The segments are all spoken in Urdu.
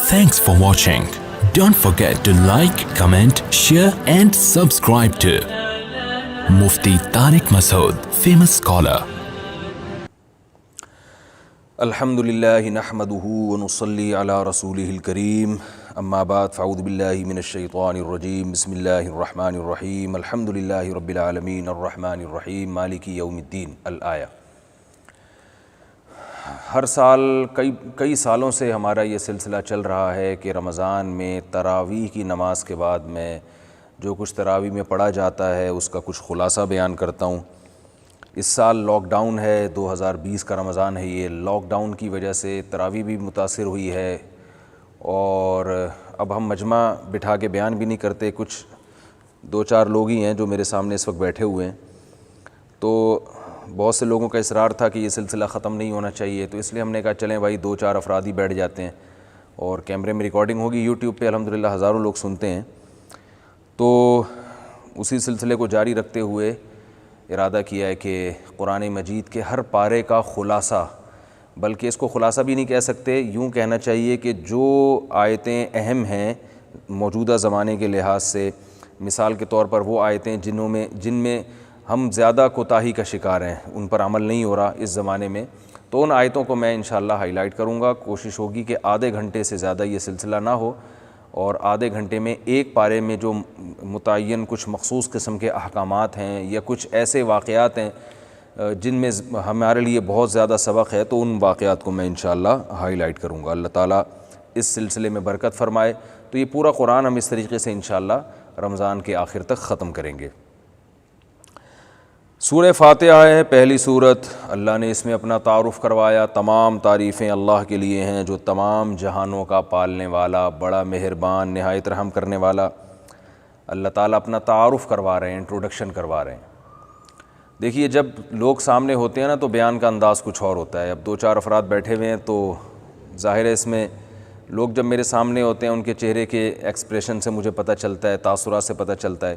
Thanks for watching. Don't forget to like, comment, share and subscribe to Mufti Tariq Masood, famous scholar. الحمدللہ نحمدہ ونصلی علی رسولہ الکریم اما بعد فاعوذ باللہ من الشیطان الرجیم بسم اللہ الرحمن الرحیم الحمدللہ رب العالمین الرحمن الرحیم مالک یوم الدین الآیہ۔ ہر سال کئی سالوں سے ہمارا یہ سلسلہ چل رہا ہے کہ رمضان میں تراویح کی نماز کے بعد میں جو کچھ تراویح میں پڑھا جاتا ہے اس کا کچھ خلاصہ بیان کرتا ہوں۔ اس سال لاک ڈاؤن ہے، 2020 کا رمضان ہے یہ، لاک ڈاؤن کی وجہ سے تراویح بھی متاثر ہوئی ہے اور اب ہم مجمع بٹھا کے بیان بھی نہیں کرتے، کچھ دو چار لوگ ہی ہیں جو میرے سامنے اس وقت بیٹھے ہوئے ہیں، تو بہت سے لوگوں کا اصرار تھا کہ یہ سلسلہ ختم نہیں ہونا چاہیے، تو اس لیے ہم نے کہا چلیں بھائی دو چار افراد ہی بیٹھ جاتے ہیں اور کیمرے میں ریکارڈنگ ہوگی، یوٹیوب پہ الحمدللہ ہزاروں لوگ سنتے ہیں، تو اسی سلسلے کو جاری رکھتے ہوئے ارادہ کیا ہے کہ قرآن مجید کے ہر پارے کا خلاصہ، بلکہ اس کو خلاصہ بھی نہیں کہہ سکتے، یوں کہنا چاہیے کہ جو آیتیں اہم ہیں موجودہ زمانے کے لحاظ سے، مثال کے طور پر وہ آیتیں جن میں ہم زیادہ کوتاہی کا شکار ہیں، ان پر عمل نہیں ہو رہا اس زمانے میں، تو ان آیتوں کو میں انشاءاللہ ہائی لائٹ کروں گا۔ کوشش ہوگی کہ آدھے گھنٹے سے زیادہ یہ سلسلہ نہ ہو اور آدھے گھنٹے میں ایک پارے میں جو متعین کچھ مخصوص قسم کے احکامات ہیں یا کچھ ایسے واقعات ہیں جن میں ہمارے لیے بہت زیادہ سبق ہے، تو ان واقعات کو میں انشاءاللہ ہائی لائٹ کروں گا۔ اللہ تعالیٰ اس سلسلے میں برکت فرمائے، تو یہ پورا قرآن ہم اس طریقے سے انشاءاللہ رمضان کے آخر تک ختم کریں گے۔ سورہ فاتحہ ہے پہلی سورت، اللہ نے اس میں اپنا تعارف کروایا، تمام تعریفیں اللہ کے لیے ہیں جو تمام جہانوں کا پالنے والا، بڑا مہربان، نہایت رحم کرنے والا۔ اللہ تعالیٰ اپنا تعارف کروا رہے ہیں، انٹروڈکشن کروا رہے ہیں۔ دیکھیے جب لوگ سامنے ہوتے ہیں نا تو بیان کا انداز کچھ اور ہوتا ہے، اب دو چار افراد بیٹھے ہوئے ہیں تو ظاہر ہے اس میں لوگ جب میرے سامنے ہوتے ہیں ان کے چہرے کے ایکسپریشن سے مجھے پتہ چلتا ہے، تاثرات سے پتہ چلتا ہے،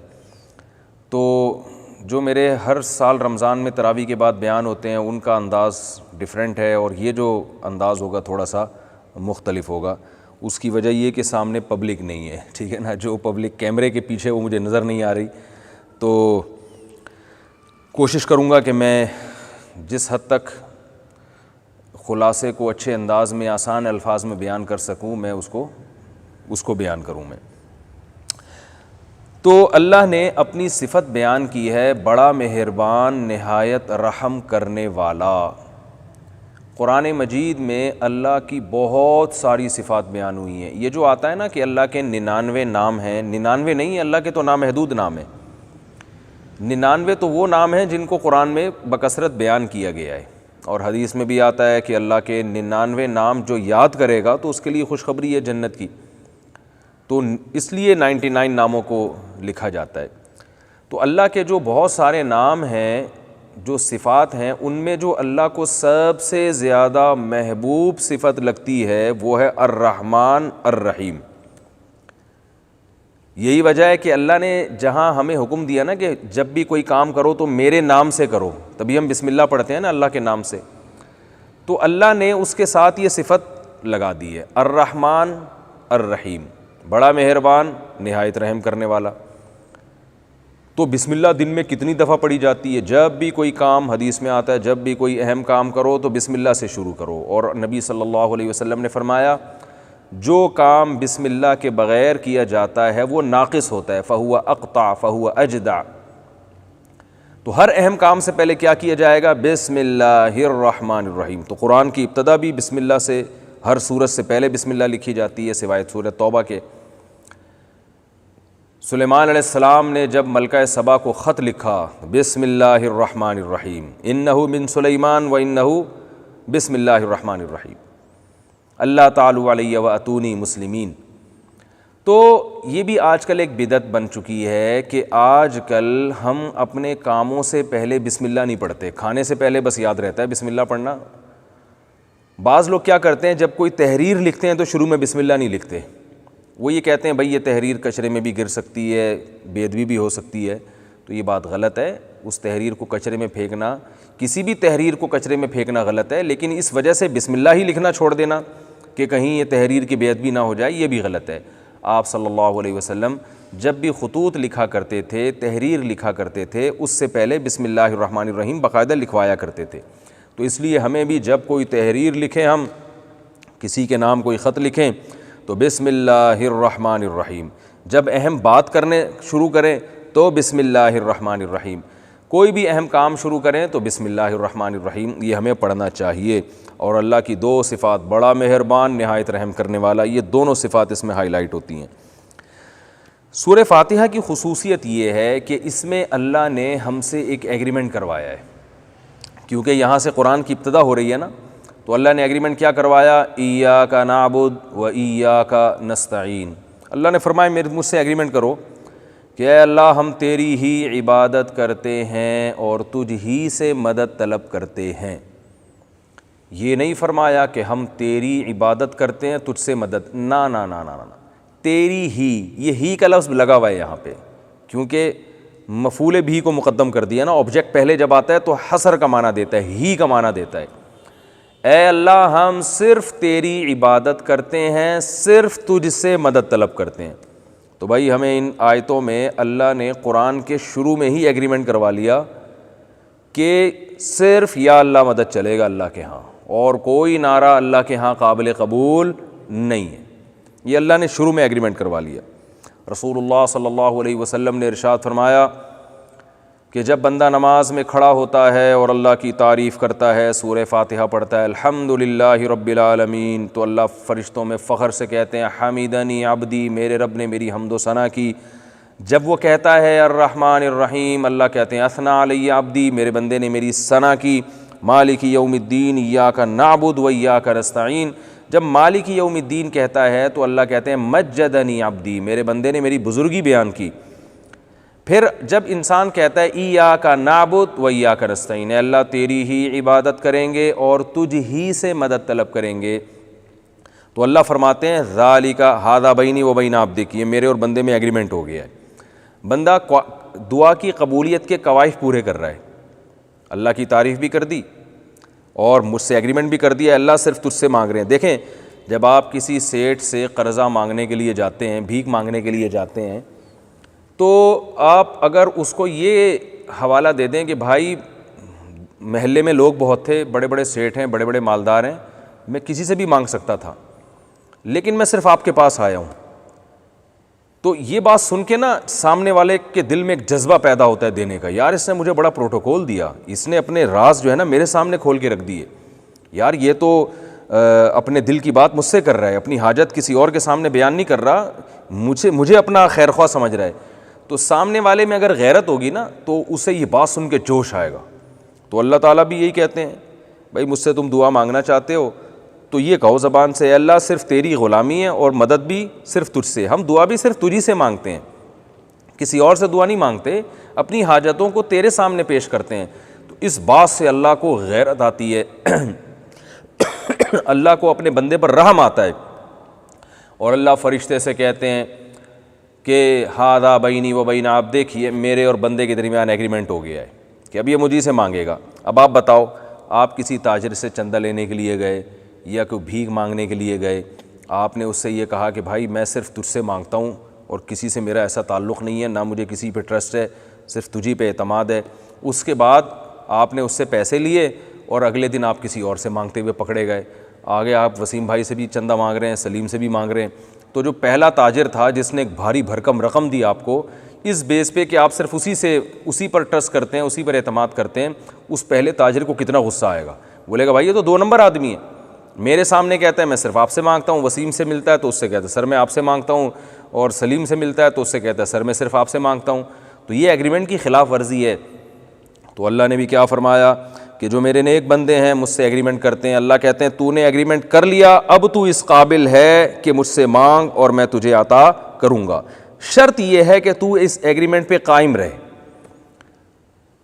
تو جو میرے ہر سال رمضان میں تراویح کے بعد بیان ہوتے ہیں ان کا انداز ڈیفرنٹ ہے اور یہ جو انداز ہوگا تھوڑا سا مختلف ہوگا۔ اس کی وجہ یہ کہ سامنے پبلک نہیں ہے، ٹھیک ہے نا، جو پبلک کیمرے کے پیچھے وہ مجھے نظر نہیں آ رہی، تو کوشش کروں گا کہ میں جس حد تک خلاصے کو اچھے انداز میں آسان الفاظ میں بیان کر سکوں میں اس کو بیان کروں میں۔ تو اللہ نے اپنی صفت بیان کی ہے، بڑا مہربان، نہایت رحم کرنے والا۔ قرآن مجید میں اللہ کی بہت ساری صفات بیان ہوئی ہیں۔ یہ جو آتا ہے نا کہ اللہ کے 99 نام ہیں، 99 نہیں، اللہ کے تو نامحدود نام ہیں، 99 تو وہ نام ہیں جن کو قرآن میں بکثرت بیان کیا گیا ہے، اور حدیث میں بھی آتا ہے کہ اللہ کے 99 نام جو یاد کرے گا تو اس کے لیے خوشخبری ہے جنت کی، تو اس لیے 99 ناموں کو لکھا جاتا ہے۔ تو اللہ کے جو بہت سارے نام ہیں، جو صفات ہیں، ان میں جو اللہ کو سب سے زیادہ محبوب صفت لگتی ہے وہ ہے الرحمن الرحیم۔ یہی وجہ ہے کہ اللہ نے جہاں ہمیں حکم دیا نا کہ جب بھی کوئی کام کرو تو میرے نام سے کرو، تبھی ہم بسم اللہ پڑھتے ہیں نا اللہ کے نام سے، تو اللہ نے اس کے ساتھ یہ صفت لگا دی ہے، الرحمن الرحیم، بڑا مہربان، نہایت رحم کرنے والا۔ تو بسم اللہ دن میں کتنی دفعہ پڑھی جاتی ہے؟ جب بھی کوئی کام، حدیث میں آتا ہے جب بھی کوئی اہم کام کرو تو بسم اللہ سے شروع کرو، اور نبی صلی اللہ علیہ وسلم نے فرمایا جو کام بسم اللہ کے بغیر کیا جاتا ہے وہ ناقص ہوتا ہے، فہو اقطع فہو اجدع۔ تو ہر اہم کام سے پہلے کیا کیا جائے گا؟ بسم اللہ الرحمن الرحیم۔ تو قرآن کی ابتدا بھی بسم اللہ سے، ہر سورت سے پہلے بسم اللہ لکھی جاتی ہے سوائے سورۃ توبہ کے۔ سلیمان علیہ السلام نے جب ملکہ سبا کو خط لکھا، بسم اللہ الرحمن الرحیم، انہ من سلیمان و انہ بسم اللہ الرحمن الرحیم، اللہ تعالی علیہ واتونی مسلمین۔ تو یہ بھی آج کل ایک بدعت بن چکی ہے کہ آج کل ہم اپنے کاموں سے پہلے بسم اللہ نہیں پڑھتے، کھانے سے پہلے بس یاد رہتا ہے بسم اللہ پڑھنا۔ بعض لوگ کیا کرتے ہیں، جب کوئی تحریر لکھتے ہیں تو شروع میں بسم اللہ نہیں لکھتے، وہ یہ کہتے ہیں بھائی یہ تحریر کچرے میں بھی گر سکتی ہے، بے ادبی بھی ہو سکتی ہے، تو یہ بات غلط ہے۔ اس تحریر کو کچرے میں پھینکنا، کسی بھی تحریر کو کچرے میں پھینکنا غلط ہے، لیکن اس وجہ سے بسم اللہ ہی لکھنا چھوڑ دینا کہ کہیں یہ تحریر کی بے ادبی نہ ہو جائے، یہ بھی غلط ہے۔ آپ صلی اللہ علیہ وسلم جب بھی خطوط لکھا کرتے تھے، تحریر لکھا کرتے تھے، اس سے پہلے بسم اللہ الرحمن الرحیم باقاعدہ لکھوایا کرتے تھے۔ تو اس لیے ہمیں بھی جب کوئی تحریر لکھیں، ہم کسی کے نام کوئی خط لکھیں تو بسم اللہ الرحمن الرحیم، جب اہم بات کرنے شروع کریں تو بسم اللہ الرحمن الرحیم، کوئی بھی اہم کام شروع کریں تو بسم اللہ الرحمن الرحیم، یہ ہمیں پڑھنا چاہیے۔ اور اللہ کی دو صفات، بڑا مہربان، نہایت رحم کرنے والا، یہ دونوں صفات اس میں ہائی لائٹ ہوتی ہیں۔ سورہ فاتحہ کی خصوصیت یہ ہے کہ اس میں اللہ نے ہم سے ایک ایگریمنٹ کروایا ہے، کیونکہ یہاں سے قرآن کی ابتدا ہو رہی ہے نا، تو اللہ نے ایگریمنٹ کیا کروایا؟ ایاک نعبد و ایاک نستعین۔ اللہ نے فرمایا مجھ سے ایگریمنٹ کرو کہ اے اللہ ہم تیری ہی عبادت کرتے ہیں اور تجھ ہی سے مدد طلب کرتے ہیں۔ یہ نہیں فرمایا کہ ہم تیری عبادت کرتے ہیں تجھ سے مدد، نا نا نا نا نا، تیری ہی، یہ ہی کا لفظ لگا ہوا ہے یہاں پہ، کیونکہ مفعول بھی کو مقدم کر دیا نا، آبجیکٹ پہلے جب آتا ہے تو حصر کا معنی دیتا ہے، ہی کا معنی دیتا ہے۔ اے اللہ ہم صرف تیری عبادت کرتے ہیں، صرف تجھ سے مدد طلب کرتے ہیں۔ تو بھائی ہمیں ان آیتوں میں اللہ نے قرآن کے شروع میں ہی ایگریمنٹ کروا لیا کہ صرف یا اللہ مدد چلے گا اللہ کے ہاں، اور کوئی نعرہ اللہ کے ہاں قابل قبول نہیں ہے۔ یہ اللہ نے شروع میں ایگریمنٹ کروا لیا۔ رسول اللہ صلی اللہ علیہ وسلم نے ارشاد فرمایا کہ جب بندہ نماز میں کھڑا ہوتا ہے اور اللہ کی تعریف کرتا ہے، سورہ فاتحہ پڑھتا ہے الحمدللہ رب العالمین، تو اللہ فرشتوں میں فخر سے کہتے ہیں حمیدنی عبدی، میرے رب نے میری حمد و ثنا کی۔ جب وہ کہتا ہے الرحمن الرحیم، اللہ کہتے ہیں اثنا علی عبدی، میرے بندے نے میری ثنا کی۔ مالک یوم الدین ایاک نعبد و ایاک نستعین، جب مالک یوم الدین کہتا ہے تو اللہ کہتے ہیں مجدنی عبدی، میرے بندے نے میری بزرگی بیان کی۔ پھر جب انسان کہتا ہے ایاک نعبد و ایاک نستعین، اے اللہ تیری ہی عبادت کریں گے اور تجھ ہی سے مدد طلب کریں گے، تو اللہ فرماتے ہیں ذالک ھذا بینی و بین عبدک، یہ میرے اور بندے میں ایگریمنٹ ہو گیا ہے۔ بندہ دعا کی قبولیت کے قواعد پورے کر رہا ہے، اللہ کی تعریف بھی کر دی اور مجھ سے ایگریمنٹ بھی کر دیا، اللہ صرف تجھ سے مانگ رہے ہیں۔ دیکھیں جب آپ کسی سیٹ سے قرضہ مانگنے کے لیے جاتے ہیں، بھیک مانگنے کے لیے جاتے ہیں، تو آپ اگر اس کو یہ حوالہ دے دیں کہ بھائی محلے میں لوگ بہت تھے، بڑے بڑے سیٹ ہیں، بڑے بڑے مالدار ہیں، میں کسی سے بھی مانگ سکتا تھا، لیکن میں صرف آپ کے پاس آیا ہوں، تو یہ بات سن کے نا سامنے والے کے دل میں ایک جذبہ پیدا ہوتا ہے دینے کا، یار اس نے مجھے بڑا پروٹوکول دیا، اس نے اپنے راز جو ہے نا میرے سامنے کھول کے رکھ دیے، یار یہ تو اپنے دل کی بات مجھ سے کر رہا ہے، اپنی حاجت کسی اور کے سامنے بیان نہیں کر رہا، مجھے اپنا خیر خواہ سمجھ رہا ہے۔ تو سامنے والے میں اگر غیرت ہوگی نا تو اسے یہ بات سن کے جوش آئے گا۔ تو اللہ تعالیٰ بھی یہی کہتے ہیں، بھائی مجھ سے تم دعا مانگنا چاہتے ہو تو یہ کہو زبان سے، اے اللہ صرف تیری غلامی ہے اور مدد بھی صرف تجھ سے، ہم دعا بھی صرف تجھی سے مانگتے ہیں، کسی اور سے دعا نہیں مانگتے، اپنی حاجتوں کو تیرے سامنے پیش کرتے ہیں۔ تو اس بات سے اللہ کو غیرت آتی ہے، اللہ کو اپنے بندے پر رحم آتا ہے، اور اللہ فرشتے سے کہتے ہیں کہ ھذا بینی و بین عبدک، دیکھیے میرے اور بندے کے درمیان ایگریمنٹ ہو گیا ہے کہ اب یہ مجھے سے مانگے گا۔ اب آپ بتاؤ، آپ کسی تاجر سے چندہ لینے کے لیے گئے یا کوئی بھیک مانگنے کے لیے گئے، آپ نے اس سے یہ کہا کہ بھائی میں صرف تجھ سے مانگتا ہوں اور کسی سے میرا ایسا تعلق نہیں ہے، نہ مجھے کسی پہ ٹرسٹ ہے، صرف تجھی پہ اعتماد ہے۔ اس کے بعد آپ نے اس سے پیسے لیے اور اگلے دن آپ کسی اور سے مانگتے ہوئے پکڑے گئے، آگے آپ وسیم بھائی سے بھی چندہ مانگ رہے ہیں، سلیم سے بھی مانگ رہے ہیں۔ تو جو پہلا تاجر تھا جس نے ایک بھاری بھرکم رقم دی آپ کو، اس بیس پہ کہ آپ صرف اسی پر ٹرسٹ کرتے ہیں، اسی پر اعتماد کرتے ہیں، اس پہلے تاجر کو کتنا غصہ آئے گا، بولے گا بھائی یہ تو 2 نمبر آدمی ہے، میرے سامنے کہتا ہے میں صرف آپ سے مانگتا ہوں، وسیم سے ملتا ہے تو اس سے کہتا ہے سر میں آپ سے مانگتا ہوں، اور سلیم سے ملتا ہے تو اس سے کہتا ہے سر میں صرف آپ سے مانگتا ہوں۔ تو یہ ایگریمنٹ کی خلاف ورزی ہے۔ تو اللہ نے بھی کیا فرمایا کہ جو میرے نیک بندے ہیں مجھ سے ایگریمنٹ کرتے ہیں، اللہ کہتے ہیں تو نے ایگریمنٹ کر لیا، اب تو اس قابل ہے کہ مجھ سے مانگ اور میں تجھے عطا کروں گا، شرط یہ ہے کہ تو اس ایگریمنٹ پہ قائم رہے۔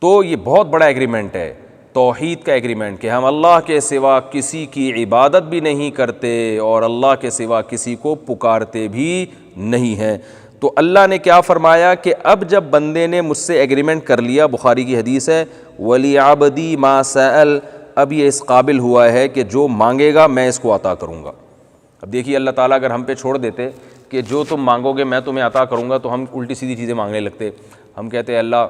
تو یہ بہت بڑا ایگریمنٹ ہے، توحید کا ایگریمنٹ، کہ ہم اللہ کے سوا کسی کی عبادت بھی نہیں کرتے اور اللہ کے سوا کسی کو پکارتے بھی نہیں ہیں۔ تو اللہ نے کیا فرمایا کہ اب جب بندے نے مجھ سے ایگریمنٹ کر لیا، بخاری کی حدیث ہے وَلِعَبْدِي مَا سَأَلَ، اب یہ اس قابل ہوا ہے کہ جو مانگے گا میں اس کو عطا کروں گا۔ اب دیکھیے اللہ تعالیٰ اگر ہم پہ چھوڑ دیتے کہ جو تم مانگو گے میں تمہیں عطا کروں گا، تو ہم الٹی سیدھی چیزیں مانگنے لگتے. ہم کہتے ہیں اللہ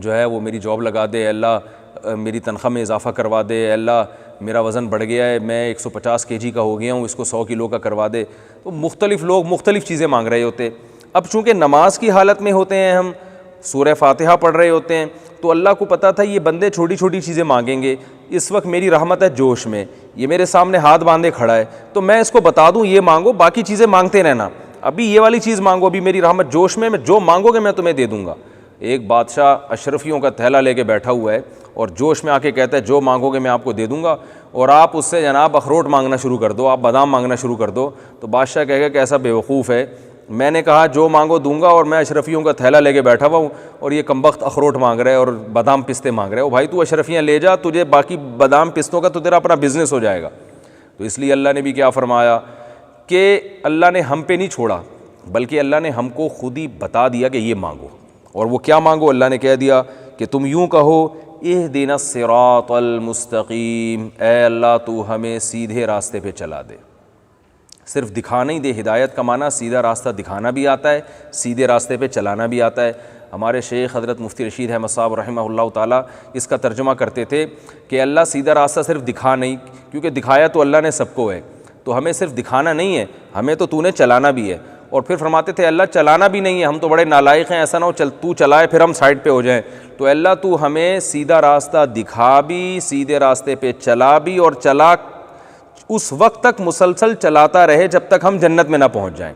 جو ہے وہ میری جاب لگا دے، اللہ میری تنخواہ میں اضافہ کروا دے، اللہ میرا وزن بڑھ گیا ہے، میں 150 kg کا ہو گیا ہوں، اس کو 100 کلو کا کروا دے. تو مختلف لوگ مختلف چیزیں مانگ رہے ہوتے. اب چونکہ نماز کی حالت میں ہوتے ہیں، ہم سورہ فاتحہ پڑھ رہے ہوتے ہیں، تو اللہ کو پتہ تھا یہ بندے چھوٹی چھوٹی چیزیں مانگیں گے. اس وقت میری رحمت ہے جوش میں، یہ میرے سامنے ہاتھ باندھے کھڑا ہے، تو میں اس کو بتا دوں یہ مانگو، باقی چیزیں مانگتے رہنا، ابھی یہ والی چیز مانگو، ابھی میری رحمت جوش میں جو مانگو گے میں تمہیں دے دوں گا. ایک بادشاہ اشرفیوں کا تھیلا لے کے بیٹھا ہوا ہے اور جوش میں آ کے کہتا ہے جو مانگو گے میں آپ کو دے دوں گا، اور آپ اس سے جناب اخروٹ مانگنا شروع کر دو، آپ بادام مانگنا شروع کر دو. تو بادشاہ کہے گا کہ ایسا بیوقوف ہے، میں نے کہا جو مانگو دوں گا، اور میں اشرفیوں کا تھیلا لے کے بیٹھا ہوا ہوں اور یہ کمبخت اخروٹ مانگ رہا ہے اور بادام پستے مانگ رہے ہو. بھائی تو اشرفیاں لے جا، تجھے باقی بادام پستوں کا تو تیرا اپنا بزنس ہو جائے گا. تو اس لیے اللہ نے بھی کیا فرمایا کہ اللہ نے ہم پہ نہیں چھوڑا، بلکہ اللہ نے ہم کو خود ہی بتا دیا کہ یہ مانگو. اور وہ کیا مانگو؟ اللہ نے کہہ دیا کہ تم یوں کہو اہدنا الصراط المستقیم، اے اللہ تو ہمیں سیدھے راستے پہ چلا دے. صرف دکھا نہیں دے، ہدایت کا معنی سیدھا راستہ دکھانا بھی آتا ہے، سیدھے راستے پہ چلانا بھی آتا ہے. ہمارے شیخ حضرت مفتی رشید احمد صاحب رحمہ اللہ تعالیٰ اس کا ترجمہ کرتے تھے کہ اللہ سیدھا راستہ صرف دکھا نہیں، کیونکہ دکھایا تو اللہ نے سب کو ہے، تو ہمیں صرف دکھانا نہیں ہے، ہمیں تو نے چلانا بھی ہے. اور پھر فرماتے تھے اللہ چلانا بھی نہیں ہے، ہم تو بڑے نالائق ہیں، ایسا نہ ہو تو چلائے پھر ہم سائڈ پہ ہو جائیں. تو اللہ تو ہمیں سیدھا راستہ دکھا بھی، سیدھے راستے پہ چلا بھی، اور چلا اس وقت تک مسلسل چلاتا رہے جب تک ہم جنت میں نہ پہنچ جائیں،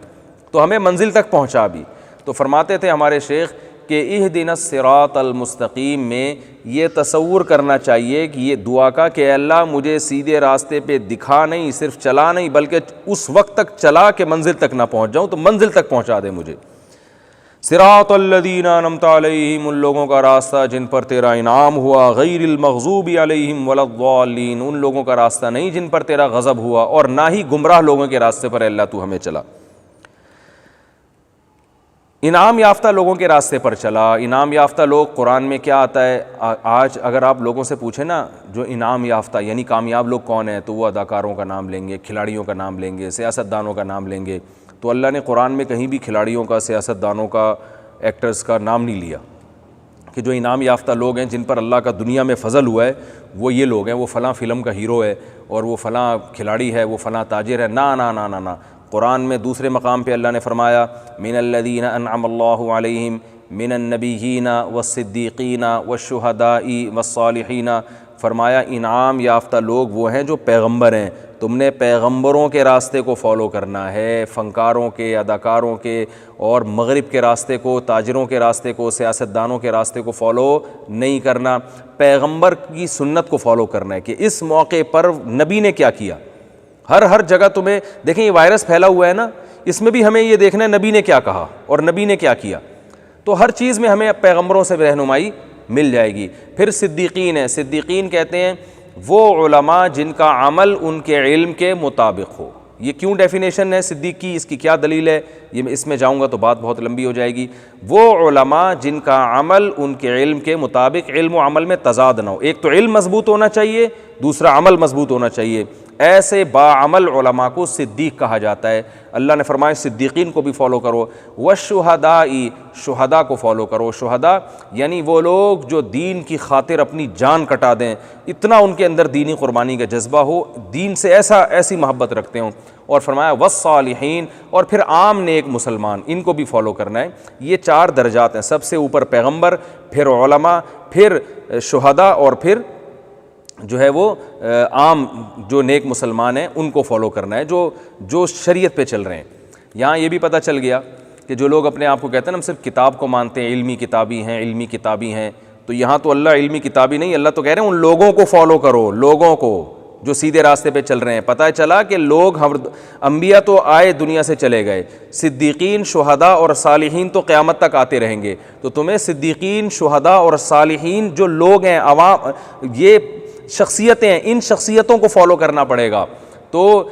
تو ہمیں منزل تک پہنچا بھی. تو فرماتے تھے ہمارے شیخ کہ اہدنا الصراط المستقیم میں یہ تصور کرنا چاہیے کہ یہ دعا کا کہ اللہ مجھے سیدھے راستے پہ دکھا نہیں، صرف چلا نہیں، بلکہ اس وقت تک چلا کہ منزل تک نہ پہنچ جاؤں، تو منزل تک پہنچا دے مجھے. صراط الذین انعمت علیہم، ان لوگوں کا راستہ جن پر تیرا انعام ہوا، غیر المغضوب علیہم ولا الضالین، ان لوگوں کا راستہ نہیں جن پر تیرا غضب ہوا، اور نہ ہی گمراہ لوگوں کے راستے پر اللہ تو ہمیں چلا. انعام یافتہ لوگوں کے راستے پر چلا. انعام یافتہ لوگ قرآن میں کیا آتا ہے؟ آج اگر آپ لوگوں سے پوچھیں نا جو انعام یافتہ یعنی کامیاب لوگ کون ہیں، تو وہ اداکاروں کا نام لیں گے، کھلاڑیوں کا نام لیں گے، سیاستدانوں کا نام لیں گے. تو اللہ نے قرآن میں کہیں بھی کھلاڑیوں کا، سیاستدانوں کا، ایکٹرز کا نام نہیں لیا کہ جو انعام یافتہ لوگ ہیں جن پر اللہ کا دنیا میں فضل ہوا ہے وہ یہ لوگ ہیں، وہ فلاں فلم کا ہیرو ہے اور وہ فلاں کھلاڑی ہے، وہ فلاں تاجر ہے. نہ نہ نہ نہ نہ. قرآن میں دوسرے مقام پہ اللہ نے فرمایا من الذین انعم اللہ علیہم من النبیین والصدیقین والشہداء والصالحین. فرمایا انعام یافتہ لوگ وہ ہیں جو پیغمبر ہیں. تم نے پیغمبروں کے راستے کو فالو کرنا ہے، فنکاروں کے، اداکاروں کے اور مغرب کے راستے کو، تاجروں کے راستے کو، سیاستدانوں کے راستے کو فالو نہیں کرنا. پیغمبر کی سنت کو فالو کرنا ہے کہ اس موقع پر نبی نے کیا کیا. ہر جگہ تمہیں دیکھیں یہ وائرس پھیلا ہوا ہے نا، اس میں بھی ہمیں یہ دیکھنا ہے نبی نے کیا کہا اور نبی نے کیا کیا. تو ہر چیز میں ہمیں پیغمبروں سے رہنمائی مل جائے گی. پھر صدیقین ہیں. صدیقین کہتے ہیں وہ علماء جن کا عمل ان کے علم کے مطابق ہو. یہ کیوں ڈیفینیشن ہے صدیق کی، اس کی کیا دلیل ہے، یہ اس میں جاؤں گا تو بات بہت لمبی ہو جائے گی. وہ علماء جن کا عمل ان کے علم کے مطابق، علم و عمل میں تضاد نہ ہو. ایک تو علم مضبوط ہونا چاہیے، دوسرا عمل مضبوط ہونا چاہیے. ایسے باعمل علماء کو صدیق کہا جاتا ہے. اللہ نے فرمایا صدیقین کو بھی فالو کرو. والشہداء، شہداء کو فالو کرو. شہداء یعنی وہ لوگ جو دین کی خاطر اپنی جان کٹا دیں، اتنا ان کے اندر دینی قربانی کا جذبہ ہو، دین سے ایسی محبت رکھتے ہوں. اور فرمایا والصالحین، اور پھر عام نیک مسلمان، ان کو بھی فالو کرنا ہے. یہ 4 درجات ہیں. سب سے اوپر پیغمبر، پھر علماء، پھر شہداء، اور پھر جو ہے وہ عام جو نیک مسلمان ہیں ان کو فالو کرنا ہے جو شریعت پہ چل رہے ہیں. یہاں یہ بھی پتہ چل گیا کہ جو لوگ اپنے آپ کو کہتے ہیں نا ہم صرف کتاب کو مانتے ہیں، علمی کتابی ہیں، تو یہاں تو اللہ علمی کتابی نہیں، اللہ تو کہہ رہے ہیں ان لوگوں کو فالو کرو، لوگوں کو جو سیدھے راستے پہ چل رہے ہیں. پتہ چلا کہ لوگ انبیاء تو آئے دنیا سے چلے گئے، صدیقین، شہداء اور صالحین تو قیامت تک آتے رہیں گے. تو تمہیں صدیقین، شہداء اور صالحین جو لوگ ہیں، عوام، یہ شخصیتیں ہیں، ان شخصیتوں کو فالو کرنا پڑے گا. تو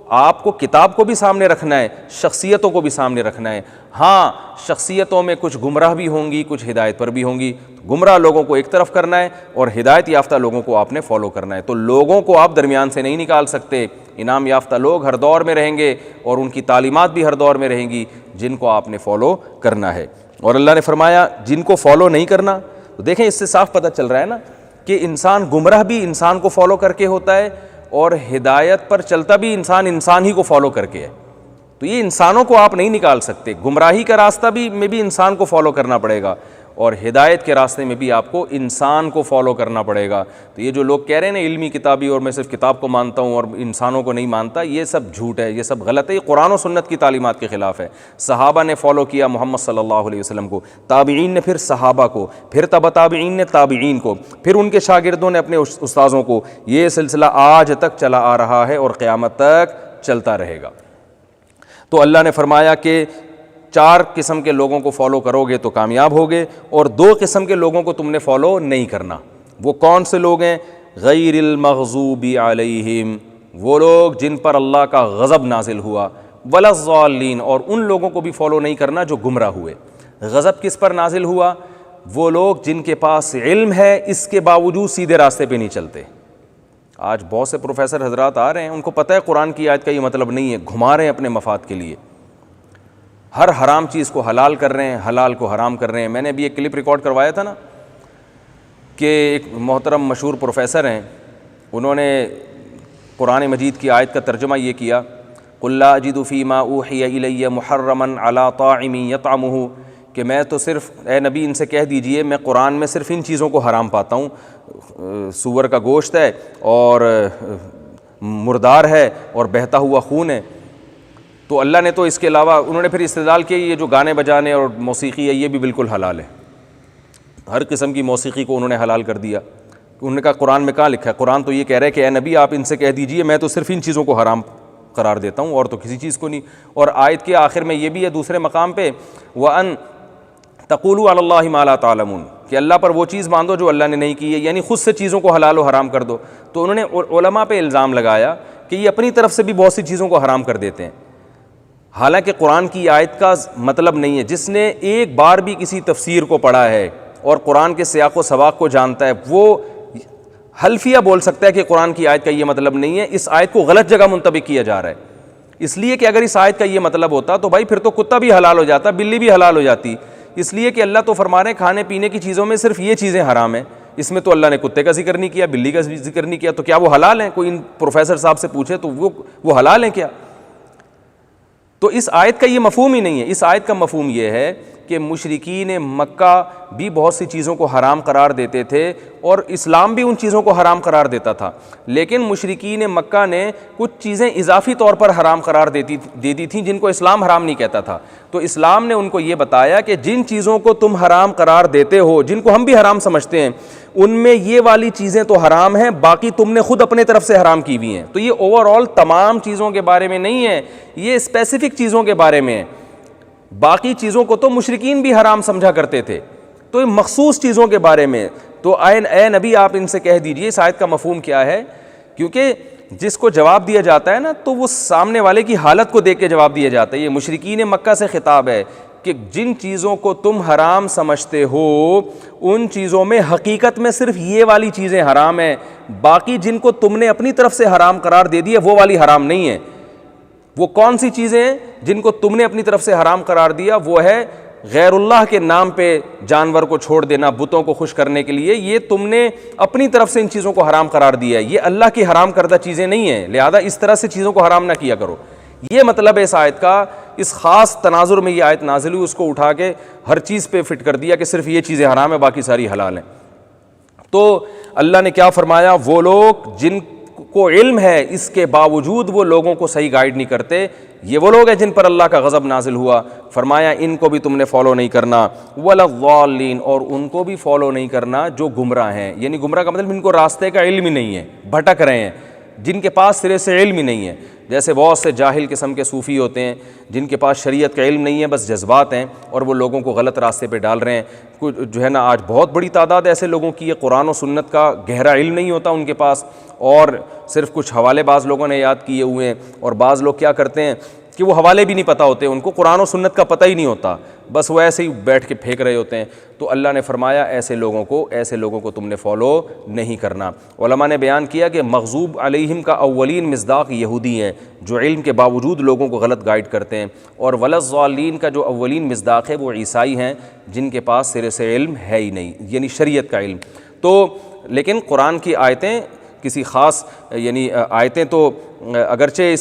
آپ کو کتاب کو بھی سامنے رکھنا ہے، شخصیتوں کو بھی سامنے رکھنا ہے. ہاں شخصیتوں میں کچھ گمراہ بھی ہوں گی، کچھ ہدایت پر بھی ہوں گی. گمراہ لوگوں کو ایک طرف کرنا ہے اور ہدایت یافتہ لوگوں کو آپ نے فالو کرنا ہے. تو لوگوں کو آپ درمیان سے نہیں نکال سکتے، انعام یافتہ لوگ ہر دور میں رہیں گے اور ان کی تعلیمات بھی ہر دور میں رہیں گی جن کو آپ نے فالو کرنا ہے۔ اور اللہ نے فرمایا جن کو فالو نہیں کرنا، تو دیکھیں اس سے صاف پتہ چل رہا ہے نا کہ انسان گمراہ بھی انسان کو فالو کر کے ہوتا ہے اور ہدایت پر چلتا بھی انسان ہی کو فالو کر کے ہے۔ تو یہ انسانوں کو آپ نہیں نکال سکتے، گمراہی کا راستہ میں بھی انسان کو فالو کرنا پڑے گا اور ہدایت کے راستے میں بھی آپ کو انسان کو فالو کرنا پڑے گا۔ تو یہ جو لوگ کہہ رہے ہیں نا علمی کتابی اور میں صرف کتاب کو مانتا ہوں اور انسانوں کو نہیں مانتا، یہ سب جھوٹ ہے، یہ سب غلط ہے، یہ قرآن و سنت کی تعلیمات کے خلاف ہے۔ صحابہ نے فالو کیا محمد صلی اللہ علیہ وسلم کو، تابعین نے پھر صحابہ کو، پھر تبع تابعین نے تابعین کو، پھر ان کے شاگردوں نے اپنے استاذوں کو۔ یہ سلسلہ آج تک چلا آ رہا ہے اور قیامت تک چلتا رہے گا۔ تو اللہ نے فرمایا کہ 4 قسم کے لوگوں کو فالو کرو گے تو کامیاب ہوگے، اور 2 قسم کے لوگوں کو تم نے فالو نہیں کرنا۔ وہ کون سے لوگ ہیں؟ غیر المغضوب علیہم، وہ لوگ جن پر اللہ کا غضب نازل ہوا، ولا الضالین، اور ان لوگوں کو بھی فالو نہیں کرنا جو گمراہ ہوئے۔ غضب کس پر نازل ہوا؟ وہ لوگ جن کے پاس علم ہے اس کے باوجود سیدھے راستے پہ نہیں چلتے۔ آج بہت سے پروفیسر حضرات آ رہے ہیں، ان کو پتہ ہے قرآن کی آیت کا یہ مطلب نہیں ہے، گھما رہے ہیں اپنے مفاد کے لیے، ہر حرام چیز کو حلال کر رہے ہیں، حلال کو حرام کر رہے ہیں۔ میں نے ابھی ایک کلپ ریکارڈ کروایا تھا نا کہ ایک محترم مشہور پروفیسر ہیں، انہوں نے قرآن مجید کی آیت کا ترجمہ یہ کیا، قُل لَا أَجِدُ فِي مَا أُوحِيَ إِلَيَّ مُحَرَّمًا عَلَىٰ طَاعِمٍ يَطْعَمُهُ، کہ میں تو صرف، اے نبی ان سے کہہ دیجئے میں قرآن میں صرف ان چیزوں کو حرام پاتا ہوں، سور کا گوشت ہے اور مردار ہے اور بہتا ہوا خون ہے۔ تو اللہ نے تو اس کے علاوہ، انہوں نے پھر استدلال کیا یہ جو گانے بجانے اور موسیقی ہے یہ بھی بالکل حلال ہے، ہر قسم کی موسیقی کو انہوں نے حلال کر دیا۔ انہوں نے کہا قرآن میں کہاں لکھا ہے؟ قرآن تو یہ کہہ رہا ہے کہ اے نبی آپ ان سے کہہ دیجئے میں تو صرف ان چیزوں کو حرام قرار دیتا ہوں اور تو کسی چیز کو نہیں۔ اور آیت کے آخر میں یہ بھی ہے دوسرے مقام پہ، وَأَن تَقُولُوا عَلَى اللَّهِ مَا لَا تَعْلَمُونَ، کہ اللہ پر وہ چیز باندھو جو اللہ نے نہیں کی ہے، یعنی خود سے چیزوں کو حلال و حرام کر دو۔ تو انہوں نے علماء پہ الزام لگایا کہ یہ اپنی طرف سے بھی بہت سی چیزوں کو حرام کر دیتے ہیں، حالانکہ قرآن کی آیت کا مطلب نہیں ہے۔ جس نے ایک بار بھی کسی تفسیر کو پڑھا ہے اور قرآن کے سیاق و سباق کو جانتا ہے وہ حلفیہ بول سکتا ہے کہ قرآن کی آیت کا یہ مطلب نہیں ہے، اس آیت کو غلط جگہ منطبق کیا جا رہا ہے۔ اس لیے کہ اگر اس آیت کا یہ مطلب ہوتا تو بھائی پھر تو کتا بھی حلال ہو جاتا، بلی بھی حلال ہو جاتی، اس لیے کہ اللہ تو فرما رہے ہیں کھانے پینے کی چیزوں میں صرف یہ چیزیں حرام ہیں، اس میں تو اللہ نے کتے کا ذکر نہیں کیا، بلی کا ذکر نہیں کیا، تو کیا وہ حلال ہیں؟ کوئی ان پروفیسر صاحب سے پوچھے تو وہ حلال ہیں کیا؟ تو اس آیت کا یہ مفہوم ہی نہیں ہے۔ اس آیت کا مفہوم یہ ہے کہ مشرکین مکہ بھی بہت سی چیزوں کو حرام قرار دیتے تھے اور اسلام بھی ان چیزوں کو حرام قرار دیتا تھا، لیکن مشرکین مکہ نے کچھ چیزیں اضافی طور پر حرام قرار دے دی تھیں جن کو اسلام حرام نہیں کہتا تھا۔ تو اسلام نے ان کو یہ بتایا کہ جن چیزوں کو تم حرام قرار دیتے ہو، جن کو ہم بھی حرام سمجھتے ہیں، ان میں یہ والی چیزیں تو حرام ہیں، باقی تم نے خود اپنے طرف سے حرام کی ہوئی ہیں۔ تو یہ اوور آل تمام چیزوں کے بارے میں نہیں ہے، یہ اسپیسیفک چیزوں کے بارے میں ہے۔ باقی چیزوں کو تو مشرکین بھی حرام سمجھا کرتے تھے، تو یہ مخصوص چیزوں کے بارے میں۔ تو اے نبی آپ ان سے کہہ دیجئے، اس آیت کا مفہوم کیا ہے؟ کیونکہ جس کو جواب دیا جاتا ہے نا تو وہ سامنے والے کی حالت کو دیکھ کے جواب دیا جاتا ہے۔ یہ مشرکین مکہ سے خطاب ہے کہ جن چیزوں کو تم حرام سمجھتے ہو ان چیزوں میں حقیقت میں صرف یہ والی چیزیں حرام ہیں، باقی جن کو تم نے اپنی طرف سے حرام قرار دے دی ہے وہ والی حرام نہیں ہے۔ وہ کون سی چیزیں ہیں جن کو تم نے اپنی طرف سے حرام قرار دیا؟ وہ ہے غیر اللہ کے نام پہ جانور کو چھوڑ دینا بتوں کو خوش کرنے کے لیے، یہ تم نے اپنی طرف سے ان چیزوں کو حرام قرار دیا ہے، یہ اللہ کی حرام کردہ چیزیں نہیں ہیں، لہذا اس طرح سے چیزوں کو حرام نہ کیا کرو۔ یہ مطلب ہے اس آیت کا۔ اس خاص تناظر میں یہ آیت نازل ہوئی، اس کو اٹھا کے ہر چیز پہ فٹ کر دیا کہ صرف یہ چیزیں حرام ہیں باقی ساری حلال ہیں۔ تو اللہ نے کیا فرمایا؟ وہ لوگ جن کو علم ہے اس کے باوجود وہ لوگوں کو صحیح گائیڈ نہیں کرتے، یہ وہ لوگ ہیں جن پر اللہ کا غضب نازل ہوا۔ فرمایا ان کو بھی تم نے فالو نہیں کرنا، ولا الضالین، اور ان کو بھی فالو نہیں کرنا جو گمراہ ہیں، یعنی گمراہ کا مطلب ان کو راستے کا علم ہی نہیں ہے، بھٹک رہے ہیں، جن کے پاس سرے سے علم ہی نہیں ہے۔ جیسے بہت سے جاہل قسم کے صوفی ہوتے ہیں جن کے پاس شریعت کا علم نہیں ہے، بس جذبات ہیں اور وہ لوگوں کو غلط راستے پہ ڈال رہے ہیں۔ جو ہے نا آج بہت بڑی تعداد ایسے لوگوں کی ہے، قرآن و سنت کا گہرا علم نہیں ہوتا ان کے پاس، اور صرف کچھ حوالے بعض لوگوں نے یاد کیے ہوئے ہیں۔ اور بعض لوگ کیا کرتے ہیں کہ وہ حوالے بھی نہیں پتہ ہوتے ان کو، قرآن و سنت کا پتہ ہی نہیں ہوتا، بس وہ ایسے ہی بیٹھ کے پھینک رہے ہوتے ہیں۔ تو اللہ نے فرمایا ایسے لوگوں کو تم نے فالو نہیں کرنا۔ علماء نے بیان کیا کہ مغضوب علیہم کا اولین مصداق یہودی ہیں جو علم کے باوجود لوگوں کو غلط گائیڈ کرتے ہیں، اور ولضالین کا جو اولین مصداق ہے وہ عیسائی ہیں جن کے پاس سرے سے علم ہے ہی نہیں، یعنی شریعت کا علم۔ تو لیکن قرآن کی آیتیں کسی خاص یعنی آیتیں تو اگرچہ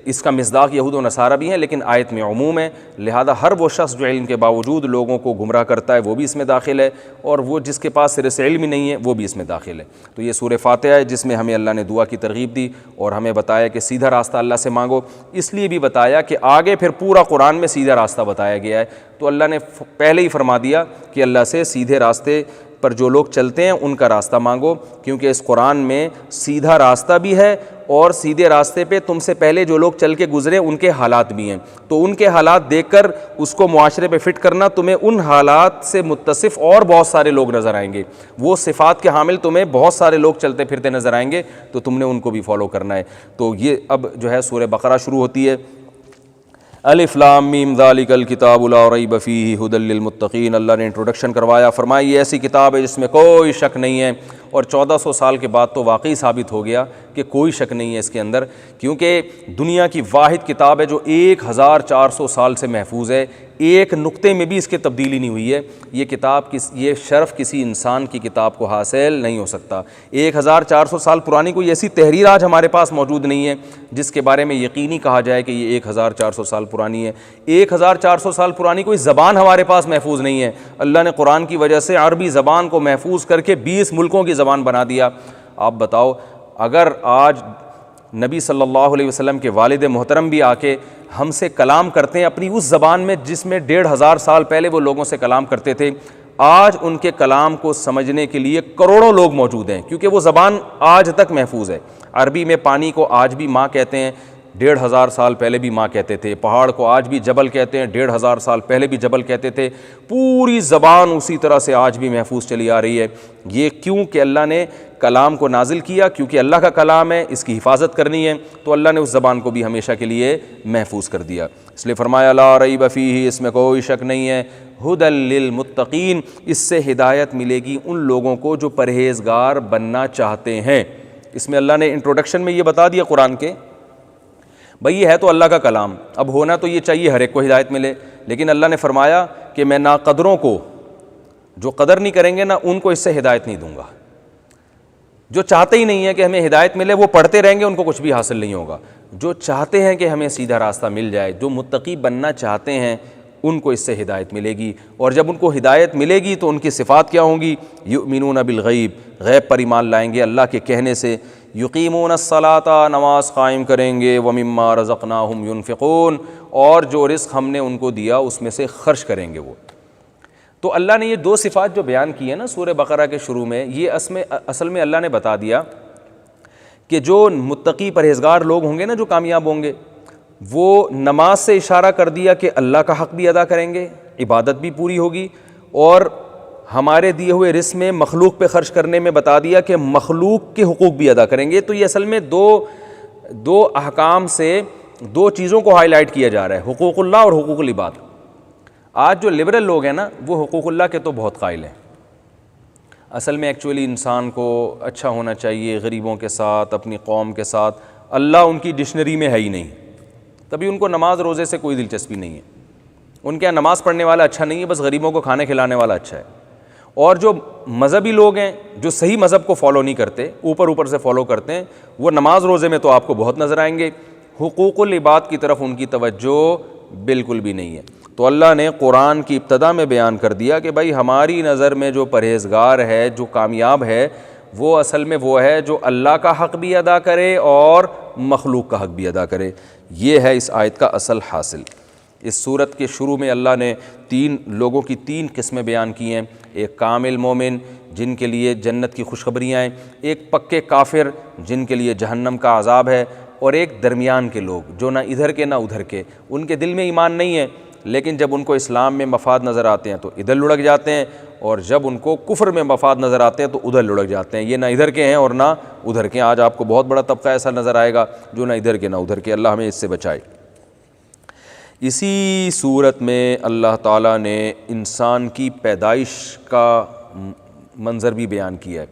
اس کا مصداق یہود و نصارہ بھی ہیں، لیکن آیت میں عموم ہے، لہذا ہر وہ شخص جو علم کے باوجود لوگوں کو گمراہ کرتا ہے وہ بھی اس میں داخل ہے، اور وہ جس کے پاس سرے سے علم ہی نہیں ہے وہ بھی اس میں داخل ہے۔ تو یہ سورہ فاتحہ ہے جس میں ہمیں اللہ نے دعا کی ترغیب دی اور ہمیں بتایا کہ سیدھا راستہ اللہ سے مانگو، اس لیے بھی بتایا کہ آگے پھر پورا قرآن میں سیدھا راستہ بتایا گیا ہے، تو اللہ نے پہلے ہی فرما دیا کہ اللہ سے سیدھے راستے پر جو لوگ چلتے ہیں ان کا راستہ مانگو، کیونکہ اس قرآن میں سیدھا راستہ بھی ہے اور سیدھے راستے پہ تم سے پہلے جو لوگ چل کے گزرے ان کے حالات بھی ہیں، تو ان کے حالات دیکھ کر اس کو معاشرے پہ فٹ کرنا، تمہیں ان حالات سے متصف اور بہت سارے لوگ نظر آئیں گے، وہ صفات کے حامل تمہیں بہت سارے لوگ چلتے پھرتے نظر آئیں گے، تو تم نے ان کو بھی فالو کرنا ہے۔ تو یہ اب جو ہے سورہ بقرہ شروع ہوتی ہے، الف لام میم ذالک الکتاب لا ریب فیہ ھدی للمتقین۔ اللہ نے انٹروڈکشن کروایا، فرمایا یہ ایسی کتاب ہے جس میں کوئی شک نہیں ہے، اور 1400 سال کے بعد تو واقعی ثابت ہو گیا کہ کوئی شک نہیں ہے اس کے اندر، کیونکہ دنیا کی واحد کتاب ہے جو 1400 سال سے محفوظ ہے، ایک نقطے میں بھی اس کے تبدیلی نہیں ہوئی ہے۔ یہ کتاب یہ شرف کسی انسان کی کتاب کو حاصل نہیں ہو سکتا۔ 1400 سال پرانی کوئی ایسی تحریر آج ہمارے پاس موجود نہیں ہے جس کے بارے میں یقینی کہا جائے کہ یہ 1400 سال پرانی ہے۔ 1400 سال پرانی کوئی زبان ہمارے پاس محفوظ نہیں ہے، اللہ نے قرآن کی وجہ سے عربی زبان کو محفوظ کر کے 20 ملکوں کی زبان بنا دیا۔ آپ بتاؤ اگر آج نبی صلی اللہ علیہ وسلم کے والد محترم بھی آ کے ہم سے کلام کرتے ہیں اپنی اس زبان میں جس میں 1500 سال پہلے وہ لوگوں سے کلام کرتے تھے، آج ان کے کلام کو سمجھنے کے لیے کروڑوں لوگ موجود ہیں، کیونکہ وہ زبان آج تک محفوظ ہے۔ عربی میں پانی کو آج بھی ماں کہتے ہیں، 1500 سال پہلے بھی ماں کہتے تھے، پہاڑ کو آج بھی جبل کہتے ہیں، 1500 سال پہلے بھی جبل کہتے تھے، پوری زبان اسی طرح سے آج بھی محفوظ چلی آ رہی ہے۔ یہ کیوں کہ اللہ نے کلام کو نازل کیا، کیونکہ اللہ کا کلام ہے، اس کی حفاظت کرنی ہے، تو اللہ نے اس زبان کو بھی ہمیشہ کے لیے محفوظ کر دیا، اس لیے فرمایا لا ریب فیہ، اس میں کوئی شک نہیں ہے، ھدی للمتقین، اس سے ہدایت ملے گی ان لوگوں کو جو پرہیزگار بننا چاہتے ہیں۔ اس میں اللہ نے انٹروڈکشن میں یہ بتا دیا قرآن کے، بھئی یہ ہے تو اللہ کا کلام، اب ہونا تو یہ چاہیے ہر ایک کو ہدایت ملے، لیکن اللہ نے فرمایا کہ میں ناقدروں کو، جو قدر نہیں کریں گے نا، ان کو اس سے ہدایت نہیں دوں گا۔ جو چاہتے ہی نہیں ہے کہ ہمیں ہدایت ملے وہ پڑھتے رہیں گے، ان کو کچھ بھی حاصل نہیں ہوگا۔ جو چاہتے ہیں کہ ہمیں سیدھا راستہ مل جائے، جو متقی بننا چاہتے ہیں، ان کو اس سے ہدایت ملے گی، اور جب ان کو ہدایت ملے گی تو ان کی صفات کیا ہوں گی؟ یؤمنون بالغیب، غیب پر ایمان لائیں گے اللہ کے کہنے سے، یقیمون الصلاۃ، نماز قائم کریں گے، ومما رزقناہم ینفقون، اور جو رزق ہم نے ان کو دیا اس میں سے خرچ کریں گے وہ۔ تو اللہ نے یہ دو صفات جو بیان کی ہیں نا سورہ بقرہ کے شروع میں، یہ اصل میں اللہ نے بتا دیا کہ جو متقی پرہیزگار لوگ ہوں گے نا، جو کامیاب ہوں گے، وہ نماز سے اشارہ کر دیا کہ اللہ کا حق بھی ادا کریں گے، عبادت بھی پوری ہوگی، اور ہمارے دیے ہوئے رزق میں مخلوق پہ خرچ کرنے میں بتا دیا کہ مخلوق کے حقوق بھی ادا کریں گے۔ تو یہ اصل میں دو احکام سے دو چیزوں کو ہائی لائٹ کیا جا رہا ہے، حقوق اللہ اور حقوق العباد۔ آج جو لبرل لوگ ہیں نا، وہ حقوق اللہ کے تو بہت قائل ہیں، اصل میں ایکچولی انسان کو اچھا ہونا چاہیے غریبوں کے ساتھ، اپنی قوم کے ساتھ، اللہ ان کی ڈکشنری میں ہے ہی نہیں، تبھی ان کو نماز روزے سے کوئی دلچسپی نہیں ہے، ان کے یہاں نماز پڑھنے والا اچھا نہیں ہے، بس غریبوں کو کھانے کھلانے والا اچھا ہے۔ اور جو مذہبی لوگ ہیں جو صحیح مذہب کو فالو نہیں کرتے، اوپر سے فالو کرتے ہیں، وہ نماز روزے میں تو آپ کو بہت نظر آئیں گے، حقوق العباد کی طرف ان کی توجہ بالکل بھی نہیں ہے۔ تو اللہ نے قرآن کی ابتدا میں بیان کر دیا کہ بھائی ہماری نظر میں جو پرہیزگار ہے، جو کامیاب ہے، وہ اصل میں وہ ہے جو اللہ کا حق بھی ادا کرے اور مخلوق کا حق بھی ادا کرے۔ یہ ہے اس آیت کا اصل حاصل۔ اس صورت کے شروع میں اللہ نے لوگوں کی 3 قسمیں بیان کی ہیں، ایک کامل مومن جن کے لیے جنت کی خوشخبریاں ہیں، ایک پکے کافر جن کے لیے جہنم کا عذاب ہے، اور ایک درمیان کے لوگ جو نہ ادھر کے نہ ادھر کے، ان کے دل میں ایمان نہیں ہے لیکن جب ان کو اسلام میں مفاد نظر آتے ہیں تو ادھر لڑک جاتے ہیں، اور جب ان کو کفر میں مفاد نظر آتے ہیں تو ادھر لڑک جاتے ہیں۔ یہ نہ ادھر کے ہیں اور نہ ادھر کے ہیں۔ آج آپ کو بہت بڑا طبقہ ایسا نظر آئے گا جو نہ ادھر کے نہ ادھر کے، اللہ ہمیں اس سے بچائے۔ اسی صورت میں اللہ تعالیٰ نے انسان کی پیدائش کا منظر بھی بیان کیا ہے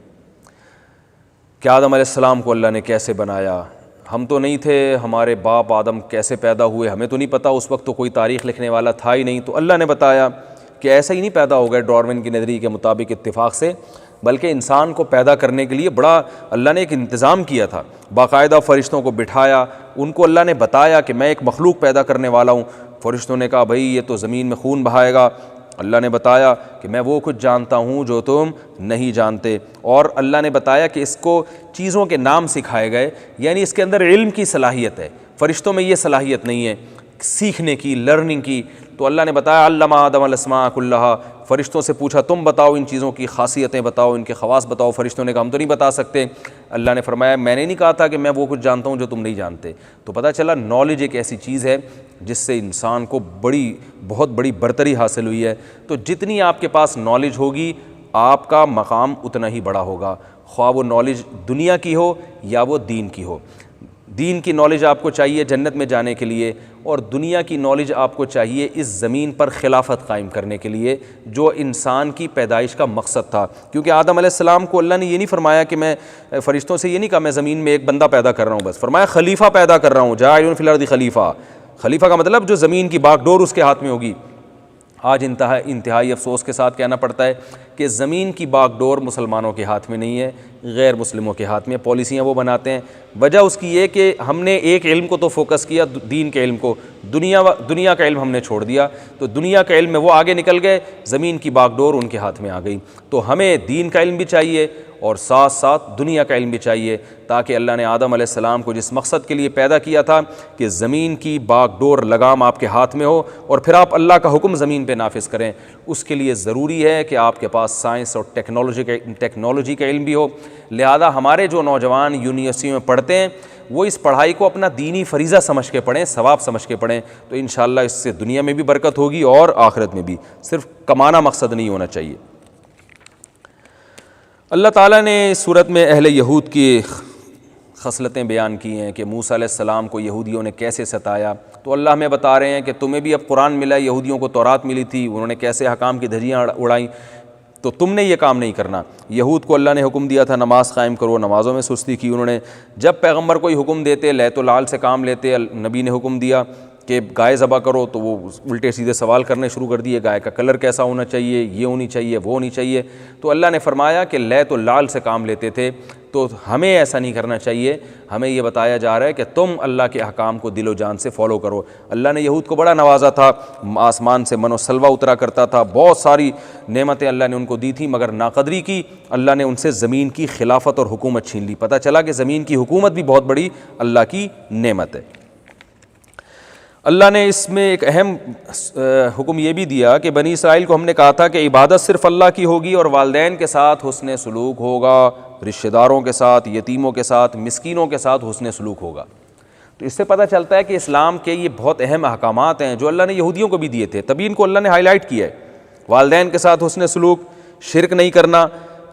کہ آدم علیہ السلام کو اللہ نے کیسے بنایا. ہم تو نہیں تھے, ہمارے باپ آدم کیسے پیدا ہوئے ہمیں تو نہیں پتہ, اس وقت تو کوئی تاریخ لکھنے والا تھا ہی نہیں. تو اللہ نے بتایا کہ ایسا ہی نہیں پیدا ہو گئے ڈارون کی نظریے کے مطابق اتفاق سے, بلکہ انسان کو پیدا کرنے کے لیے بڑا اللہ نے ایک انتظام کیا تھا. باقاعدہ فرشتوں کو بٹھایا, ان کو اللہ نے بتایا کہ میں ایک مخلوق پیدا کرنے والا ہوں. فرشتوں نے کہا بھائی یہ تو زمین میں خون بہائے گا. اللہ نے بتایا کہ میں وہ کچھ جانتا ہوں جو تم نہیں جانتے. اور اللہ نے بتایا کہ اس کو چیزوں کے نام سکھائے گئے, یعنی اس کے اندر علم کی صلاحیت ہے. فرشتوں میں یہ صلاحیت نہیں ہے سیکھنے کی, لرننگ کی. تو اللہ نے بتایا علم آدم الاسماء کلھا, فرشتوں سے پوچھا تم بتاؤ ان چیزوں کی خاصیتیں بتاؤ, ان کے خواص بتاؤ. فرشتوں نے کہا ہم تو نہیں بتا سکتے. اللہ نے فرمایا میں نے نہیں کہا تھا کہ میں وہ کچھ جانتا ہوں جو تم نہیں جانتے. تو پتہ چلا نالج ایک ایسی چیز ہے جس سے انسان کو بہت بڑی برتری حاصل ہوئی ہے. تو جتنی آپ کے پاس نالج ہوگی آپ کا مقام اتنا ہی بڑا ہوگا, خواہ وہ نالج دنیا کی ہو یا وہ دین کی ہو. دین کی نالج آپ کو چاہیے جنت میں جانے کے لیے, اور دنیا کی نالج آپ کو چاہیے اس زمین پر خلافت قائم کرنے کے لیے جو انسان کی پیدائش کا مقصد تھا. کیونکہ آدم علیہ السلام کو اللہ نے یہ نہیں فرمایا کہ میں فرشتوں سے یہ نہیں کہا میں زمین میں ایک بندہ پیدا کر رہا ہوں, بس فرمایا خلیفہ پیدا کر رہا ہوں. جاعل فی الارض خلیفہ, خلیفہ کا مطلب جو زمین کی باغ ڈور اس کے ہاتھ میں ہوگی. آج انتہائی افسوس کے ساتھ کہنا پڑتا ہے کہ زمین کی باغ ڈور مسلمانوں کے ہاتھ میں نہیں ہے, غیر مسلموں کے ہاتھ میں. پالیسیاں وہ بناتے ہیں. وجہ اس کی یہ کہ ہم نے ایک علم کو تو فوکس کیا, دین کے علم کو, دنیا کا علم ہم نے چھوڑ دیا. تو دنیا کا علم میں وہ آگے نکل گئے, زمین کی باغ ڈور ان کے ہاتھ میں آ گئی. تو ہمیں دین کا علم بھی چاہیے اور ساتھ ساتھ دنیا کا علم بھی چاہیے, تاکہ اللہ نے آدم علیہ السلام کو جس مقصد کے لیے پیدا کیا تھا کہ زمین کی باغ ڈور لگام آپ کے ہاتھ میں ہو اور پھر آپ اللہ کا حکم زمین پہ نافذ کریں, اس کے لیے ضروری ہے کہ آپ کے پاس سائنس اور ٹیکنالوجی کا علم بھی ہو. لہذا ہمارے جو نوجوان یونیورسٹیوں میں پڑھتے ہیں وہ اس پڑھائی کو اپنا دینی فریضہ سمجھ کے پڑھیں, ثواب سمجھ کے پڑھیں, تو انشاءاللہ اس سے دنیا میں بھی برکت ہوگی اور آخرت میں بھی. صرف کمانا مقصد نہیں ہونا چاہیے. اللہ تعالیٰ نے اس صورت میں اہل یہود کی خصلتیں بیان کی ہیں کہ موسیٰ علیہ السلام کو یہودیوں نے کیسے ستایا. تو اللہ ہمیں بتا رہے ہیں کہ تمہیں بھی اب قرآن ملا ہے, یہودیوں کو تورات ملی تھی, انہوں نے کیسے حکام کی دھجیاں اڑائیں, تو تم نے یہ کام نہیں کرنا. یہود کو اللہ نے حکم دیا تھا نماز قائم کرو, نمازوں میں سستی کی انہوں نے. جب پیغمبر کوئی حکم دیتے لیت و لال سے کام لیتے, نبی نے حکم دیا کہ گائے ذبح کرو تو وہ الٹے سیدھے سوال کرنے شروع کر دیے, گائے کا کلر کیسا ہونا چاہیے, یہ ہونی چاہیے, وہ ہونی چاہیے. تو اللہ نے فرمایا کہ لیت و لال سے کام لیتے تھے, تو ہمیں ایسا نہیں کرنا چاہیے. ہمیں یہ بتایا جا رہا ہے کہ تم اللہ کے احکام کو دل و جان سے فالو کرو. اللہ نے یہود کو بڑا نوازا تھا, آسمان سے من و سلوہ اترا کرتا تھا, بہت ساری نعمتیں اللہ نے ان کو دی تھیں, مگر ناقدری کی, اللہ نے ان سے زمین کی خلافت اور حکومت چھین لی. پتہ چلا کہ زمین کی حکومت بھی بہت بڑی اللہ کی نعمت ہے. اللہ نے اس میں ایک اہم حکم یہ بھی دیا کہ بنی اسرائیل کو ہم نے کہا تھا کہ عبادت صرف اللہ کی ہوگی اور والدین کے ساتھ حسن سلوک ہوگا, رشتہ داروں کے ساتھ, یتیموں کے ساتھ, مسکینوں کے ساتھ حسن سلوک ہوگا. تو اس سے پتہ چلتا ہے کہ اسلام کے یہ بہت اہم احکامات ہیں جو اللہ نے یہودیوں کو بھی دیے تھے, تبھی ان کو اللہ نے ہائی لائٹ کیا ہے. والدین کے ساتھ حسن سلوک, شرک نہیں کرنا,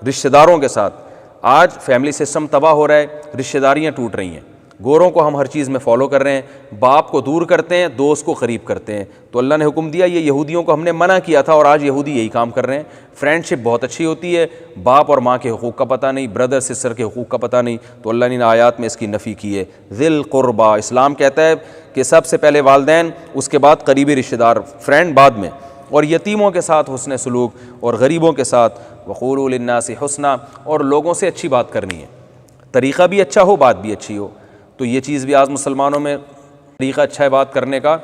رشتہ داروں کے ساتھ. آج فیملی سسٹم تباہ ہو رہا ہے, رشتہ داریاں ٹوٹ رہی ہیں, گوروں کو ہم ہر چیز میں فالو کر رہے ہیں, باپ کو دور کرتے ہیں, دوست کو قریب کرتے ہیں. تو اللہ نے حکم دیا, یہ یہودیوں کو ہم نے منع کیا تھا اور آج یہودی یہی کام کر رہے ہیں. فرینڈ شپ بہت اچھی ہوتی ہے, باپ اور ماں کے حقوق کا پتہ نہیں, بردر سسٹر کے حقوق کا پتہ نہیں, تو اللہ نے آیات میں اس کی نفی کی ہے. ذی القربا, اسلام کہتا ہے کہ سب سے پہلے والدین, اس کے بعد قریبی رشتہ دار, فرینڈ بعد میں, اور یتیموں کے ساتھ حسن سلوک اور غریبوں کے ساتھ وقولوا للناس حسنا, اور لوگوں سے اچھی بات کرنی ہے, طریقہ بھی اچھا ہو, بات بھی اچھی ہو. تو یہ چیز بھی آج مسلمانوں میں طریقہ اچھا ہے بات کرنے کا,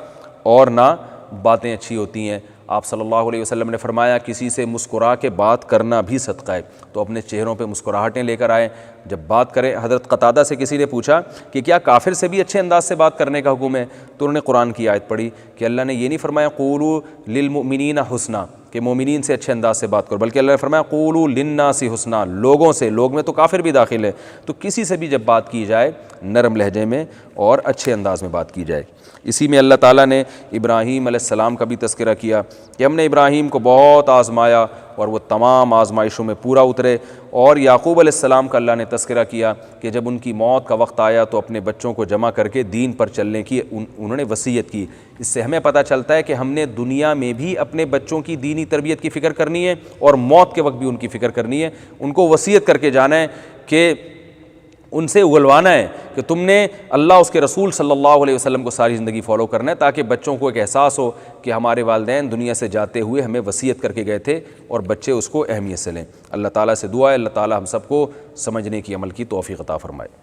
اور نہ باتیں اچھی ہوتی ہیں. آپ صلی اللہ علیہ وسلم نے فرمایا کسی سے مسکرا کے بات کرنا بھی صدقہ ہے, تو اپنے چہروں پہ مسکراہٹیں لے کر آئیں جب بات کریں. حضرت قتادہ سے کسی نے پوچھا کہ کیا کافر سے بھی اچھے انداز سے بات کرنے کا حکم ہے, تو انہوں نے قرآن کی آیت پڑھی کہ اللہ نے یہ نہیں فرمایا قولوا للمؤمنین حسنا کہ مومنین سے اچھے انداز سے بات کرو, بلکہ اللہ نے فرمایا قولوا للناس حسنا, لوگوں سے, لوگ میں تو کافر بھی داخل ہے. تو کسی سے بھی جب بات کی جائے نرم لہجے میں اور اچھے انداز میں بات کی جائے۔ اسی میں اللہ تعالیٰ نے ابراہیم علیہ السلام کا بھی تذکرہ کیا کہ ہم نے ابراہیم کو بہت آزمایا اور وہ تمام آزمائشوں میں پورا اترے، اور یعقوب علیہ السلام کا اللہ نے تذکرہ کیا کہ جب ان کی موت کا وقت آیا تو اپنے بچوں کو جمع کر کے دین پر چلنے کی انہوں نے وصیت کی۔ اس سے ہمیں پتہ چلتا ہے کہ ہم نے دنیا میں بھی اپنے بچوں کی دینی تربیت کی فکر کرنی ہے اور موت کے وقت بھی ان کی فکر کرنی ہے، ان کو وصیت کر کے جانا ہے کہ ان سے اگلوانا ہے کہ تم نے اللہ اس کے رسول صلی اللہ علیہ وسلم کو ساری زندگی فالو کرنا ہے، تاکہ بچوں کو ایک احساس ہو کہ ہمارے والدین دنیا سے جاتے ہوئے ہمیں وصیت کر کے گئے تھے اور بچے اس کو اہمیت سے لیں۔ اللہ تعالیٰ سے دعا ہے اللہ تعالیٰ ہم سب کو سمجھنے کی عمل کی توفیق عطا فرمائے۔